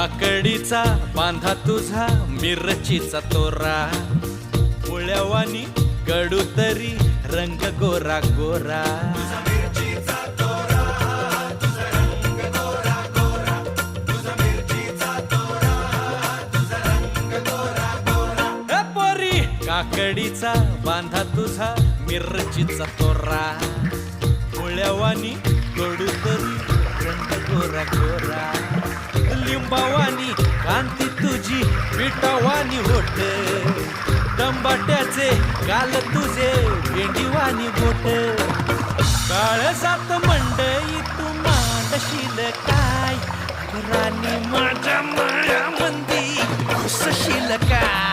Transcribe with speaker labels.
Speaker 1: काकडीचा बांधा तुझा मिरचीचा तोरा पोळ्यावानी कडू तरी रंग गोरा गोरा पोरी काकडीचा बांधा तुझा मिरचीचा तोरा पोळ्यावानी कडू तरी रंग गोरा गोरा लिंबावानी कांती तुझी पिठावानी होट टंबाट्याचे गाल तुझे भेंडीवानी बोट काळजात मंडई तू मांडशील काय राणी माझ्या माळ्यामंदी घुसशील काय